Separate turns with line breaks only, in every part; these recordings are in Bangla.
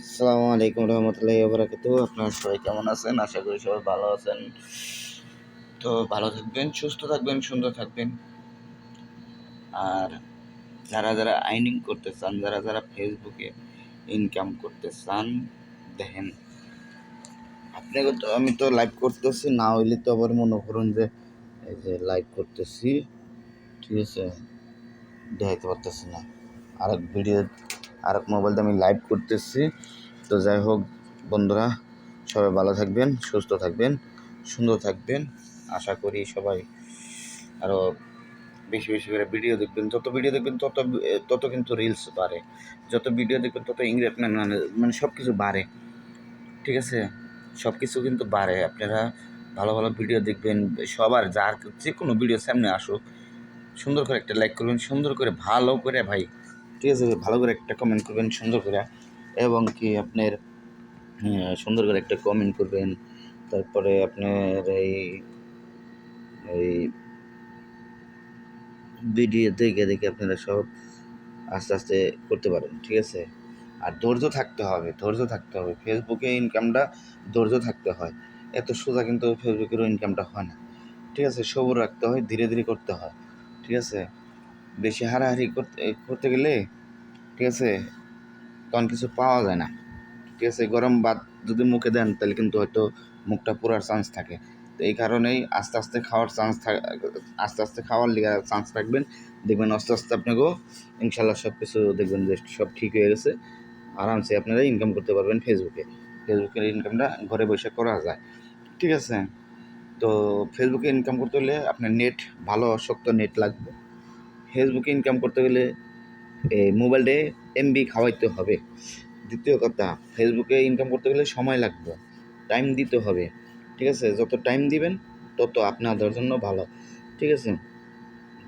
আসসালামু আলাইকুম রহমতুল্লাহি ওয়া বারাকাতুহু। আপনারা সবাই কেমন আছেন? আশা করি সবাই ভালো আছেন। তো ভালো থাকবেন, সুস্থ থাকবেন, সুন্দর থাকবেন। আর যারা আর্নিং করতে চান, যারা ফেসবুকে ইনকাম করতে চান, দেখেন আপনাকে তো আমি তো লাইভ করতেছি, না হইলে তো আবার মনে করুন যে এই যে লাইভ করতেছি, ঠিক আছে, দেখাইতে পারতেছি না। আরেক মোবাইলতে আমি লাইভ করতেছি। তো যাই হোক বন্ধুরা, সবাই ভালো থাকবেন, সুস্থ থাকবেন, সুন্দর থাকবেন। আশা করি সবাই আরও বেশি বেশি করে ভিডিও দেখবেন। যত ভিডিও দেখবেন তত কিন্তু রিলস বাড়ে। যত ভিডিও দেখবেন তত ইংরেজমেন্ট মানে সব কিছু বাড়ে, ঠিক আছে, সব কিছু কিন্তু বাড়ে। আপনারা ভালো ভালো ভিডিও দেখবেন। সবার যার যে কোনো ভিডিও সামনে আসুক, সুন্দর করে একটা লাইক করবেন, সুন্দর করে ভালো করে ভাই, ঠিক আছে, ভালো করে একটা কমেন্ট করবেন সুন্দর করে, এবং কি আপনার সুন্দর করে একটা কমেন্ট করবেন। তারপরে আপনার এই এই ভিডিও দেখে দেখে আপনারা সব আস্তে আস্তে করতে পারেন, ঠিক আছে। আর ধৈর্য থাকতে হবে, ফেসবুকে ইনকামটা ধৈর্য থাকতে হয়। এত সোজা কিন্তু ফেসবুকেরও ইনকামটা হয় না, ঠিক আছে। সবুর রাখতে হয়, ধীরে ধীরে করতে হয়, ঠিক আছে। বেশি হারাহারি করতে গেলে, ঠিক আছে, তখন কিছু পাওয়া যায় না, ঠিক আছে। গরম ভাত যদি মুখে দেন তাহলে কিন্তু হয়তো মুখটা পুরার চান্স থাকে। তো এই কারণেই আস্তে আস্তে খাওয়ার লিগে চান্স রাখবেন। দেখবেন আস্তে আস্তে আপনাকেও ইনশাল্লাহ সব কিছু দেখবেন যে সব ঠিক হয়ে গেছে। আরামসে আপনারা ইনকাম করতে পারবেন ফেসবুকের ইনকামটা ঘরে বসে করা যায়, ঠিক আছে। তো ফেসবুকে ইনকাম করতে হলে আপনার নেট, ভালো শক্ত নেট লাগবে। ফেসবুকে ইনকাম করতে গেলে এই মোবাইলে এমবি খাওয়াইতে হবে। দ্বিতীয় কথা, ফেসবুকে ইনকাম করতে গেলে সময় লাগবে, টাইম দিতে হবে, ঠিক আছে। যত টাইম দিবেন তত আপনাদের জন্য ভালো, ঠিক আছে।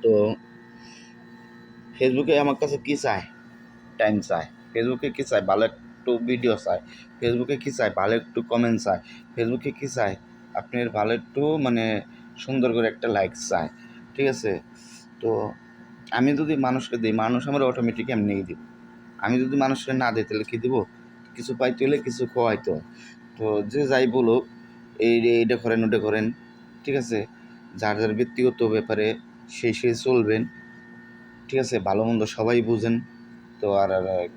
তো ফেসবুকে আমার কাছে কী চায়? টাইম চায়। ফেসবুকে কী চায়? ভালো একটু ভিডিও চায়। ফেসবুকে কী চায়? ভালো একটু কমেন্ট চায়। ফেসবুকে কী চায়? আপনার ভালো একটু মানে সুন্দর করে একটা লাইক চায়, ঠিক আছে। তো আমি যদি মানুষকে দিই, মানুষ আমার অটোমেটিক এমনিই দিব। আমি যদি মানুষকে না দিই তাহলে কী দিব? কিছু পাইতে হলে কিছু খোয়াইতে হয়। তো যে যাই বলুক, এইটা করেন ওটা করেন, ঠিক আছে। যার ব্যক্তিগত ব্যাপারে সে চলবেন, ঠিক আছে। ভালো মন্দ সবাই বুঝেন। তো আর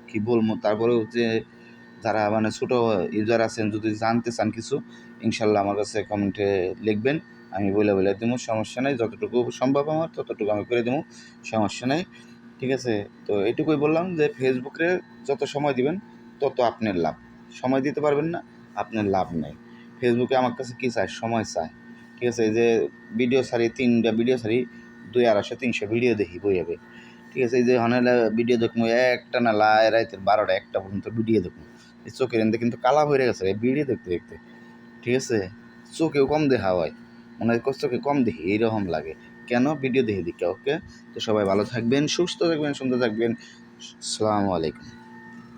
কী বলবো, তারপরেও যে যারা মানে ছোটো ইউজার আছেন, যদি জানতে চান কিছু, ইনশাল্লাহ আমার কাছে কমেন্টে লিখবেন, আমি বলে দেবো, সমস্যা নেই। যতটুকু সম্ভব আমার ততটুকু আমি করে দেবো, সমস্যা নেই, ঠিক আছে। তো এটুকুই বললাম যে ফেসবুকে যত সময় দিবেন তত আপনার লাভ। সময় দিতে পারবেন না, আপনার লাভ নেই। ফেসবুকে আমার কাছে কী চায়? সময় চায়, ঠিক আছে। এই যে ভিডিও ছাড়ি, 3টা ভিডিও ছাড়ি, 200-250-300 ভিডিও দেখি বই হবে, ঠিক আছে। এই যে হনেলা ভিডিও দেখবো একটা না রাতের 12টা-1টা পর্যন্ত ভিডিও দেখবো, এই চোখের এনতে কিন্তু কালা হয়ে গেছে এই ভিডিও দেখতে দেখতে, ঠিক আছে। চোখেও কম দেখা হয়, মনে হয় চোখে কম দেখি এইরকম লাগে, কেন? ভিডিও দেখে। ওকে, তো সবাই ভালো থাকবেন, সুস্থ থাকবেন, সুন্দর থাকবেন। আসসালামু আলাইকুম।